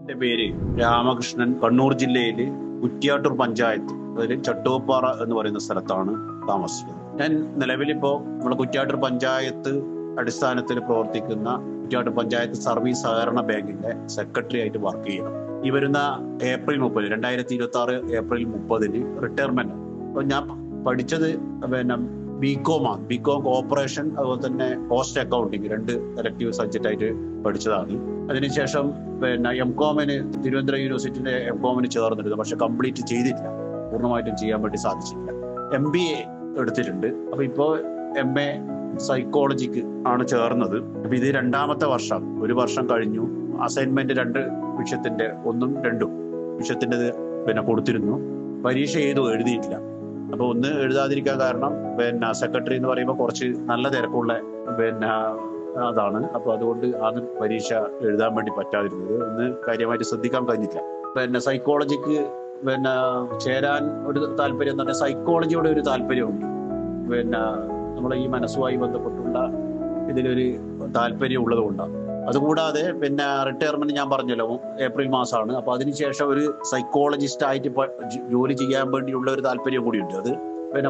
എന്റെ പേര് രാമകൃഷ്ണൻ. കണ്ണൂർ ജില്ലയില് കുറ്റ്യാട്ടൂർ പഞ്ചായത്ത്, അതിൽ ചട്ടോപ്പാറ എന്ന് പറയുന്ന സ്ഥലത്താണ് താമസിക്കുന്നത്. ഞാൻ നിലവിലിപ്പോ നമ്മുടെ കുറ്റ്യാട്ടൂർ പഞ്ചായത്ത് അടിസ്ഥാനത്തിൽ പ്രവർത്തിക്കുന്ന കുറ്റ്യാട്ടൂർ പഞ്ചായത്ത് സർവീസ് സഹകരണ ബാങ്കിന്റെ സെക്രട്ടറി ആയിട്ട് വർക്ക് ചെയ്യണം. ഈ വരുന്ന ഏപ്രിൽ 30, 2026 ഏപ്രിൽ 30 റിട്ടയർമെന്റ്. അപ്പൊ ഞാൻ പഠിച്ചത് ബികോമാണ്. ബികോം കോർപ്പറേഷൻ, അതുപോലെ തന്നെ കോസ്റ്റ് അക്കൗണ്ടിങ്, 2 എലക്ടീവ് സബ്ജക്റ്റ് ആയിട്ട് പഠിച്ചതാണ്. അതിനുശേഷം എംകോമിന് തിരുവനന്തപുരം യൂണിവേഴ്സിറ്റിയുടെ എംകോമിന് ചേർന്നിരുന്നു, പക്ഷെ കംപ്ലീറ്റ് ചെയ്തില്ല, പൂർണ്ണമായിട്ടും ചെയ്യാൻ വേണ്ടി സാധിച്ചില്ല. MBA എടുത്തിട്ടുണ്ട്. അപ്പൊ ഇപ്പോ MA സൈക്കോളജിക്ക് ആണ് ചേർന്നത്. അപ്പൊ ഇത് 2ാമത്തെ വർഷം, 1 വർഷം കഴിഞ്ഞു. അസൈൻമെന്റ് 2 വിഷയത്തിന്റെ 1ഉം 2ഉം വിഷയത്തിൻ്റെത് കൊടുത്തിരുന്നു. പരീക്ഷ എഴുതിയിട്ടില്ല. അപ്പൊ ഒന്ന് എഴുതാതിരിക്കാൻ കാരണം സെക്രട്ടറി എന്ന് പറയുമ്പോൾ കുറച്ച് നല്ല തിരക്കുള്ള അതാണ്. അപ്പൊ അതുകൊണ്ട് ആണ് പരീക്ഷ എഴുതാൻ വേണ്ടി പറ്റാതിരുന്നത്. ഒന്ന് കാര്യമായിട്ട് ശ്രദ്ധിക്കാൻ കഴിഞ്ഞില്ല. സൈക്കോളജിക്ക് ചേരാൻ ഒരു താല്പര്യം എന്ന് പറഞ്ഞാൽ സൈക്കോളജിയുടെ ഒരു താല്പര്യമുണ്ട്. നമ്മളെ ഈ മനസ്സുമായി ബന്ധപ്പെട്ടുള്ള ഇതിലൊരു താല്പര്യം ഉള്ളത് കൊണ്ടാണ്. അതുകൂടാതെ റിട്ടയർമെന്റ് ഞാൻ പറഞ്ഞല്ലോ ഏപ്രിൽ മാസമാണ്. അപ്പൊ അതിനുശേഷം ഒരു സൈക്കോളജിസ്റ്റ് ആയിട്ട് ജോലി ചെയ്യാൻ വേണ്ടിയുള്ള ഒരു താല്പര്യം കൂടിയുണ്ട്. അത്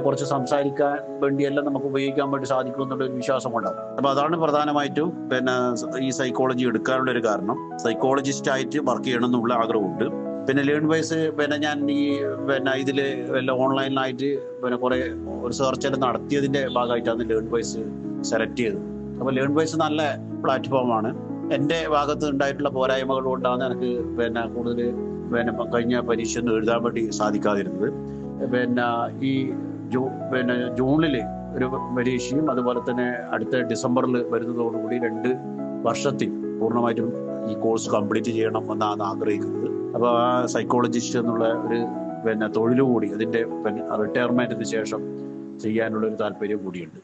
കുറച്ച് സംസാരിക്കാൻ വേണ്ടിയെല്ലാം നമുക്ക് ഉപയോഗിക്കാൻ വേണ്ടി സാധിക്കും എന്നുള്ള ഒരു വിശ്വാസം ഉണ്ടാവും. അപ്പൊ അതാണ് പ്രധാനമായിട്ടും ഈ സൈക്കോളജി എടുക്കാനുള്ള ഒരു കാരണം. സൈക്കോളജിസ്റ്റ് ആയിട്ട് വർക്ക് ചെയ്യണം എന്നുള്ള ആഗ്രഹമുണ്ട്. ലേൺ വൈസ് ഞാൻ ഈ ഇതില് ഓൺലൈനിലായിട്ട് കുറെ റിസർച്ച് എല്ലാം നടത്തിയതിന്റെ ഭാഗമായിട്ടാണ് ലേൺ വൈസ് സെലക്ട് ചെയ്തത്. അപ്പൊ ലേൺ വൈസ് നല്ല പ്ലാറ്റ്ഫോമാണ്. എന്റെ ഭാഗത്ത് ഉണ്ടായിട്ടുള്ള പോരായ്മകൾ കൊണ്ടാണ് എനിക്ക് കൂടുതൽ കഴിഞ്ഞ പരീക്ഷ ഒന്നും എഴുതാൻ വേണ്ടി സാധിക്കാതിരുന്നത്. ഈ ജൂണില് ഒരു പരീക്ഷയും അതുപോലെ തന്നെ അടുത്ത ഡിസംബറിൽ വരുന്നതോടുകൂടി 2 വർഷത്തിൽ പൂർണ്ണമായിട്ടും ഈ കോഴ്സ് കംപ്ലീറ്റ് ചെയ്യണം എന്നാണ് ആഗ്രഹിക്കുന്നത്. അപ്പൊ ആ സൈക്കോളജിസ്റ്റ് എന്നുള്ള ഒരു തൊഴിൽ കൂടി അതിന്റെ റിട്ടയർമെന്റിന് ശേഷം ചെയ്യാനുള്ള ഒരു താല്പര്യം കൂടിയുണ്ട്.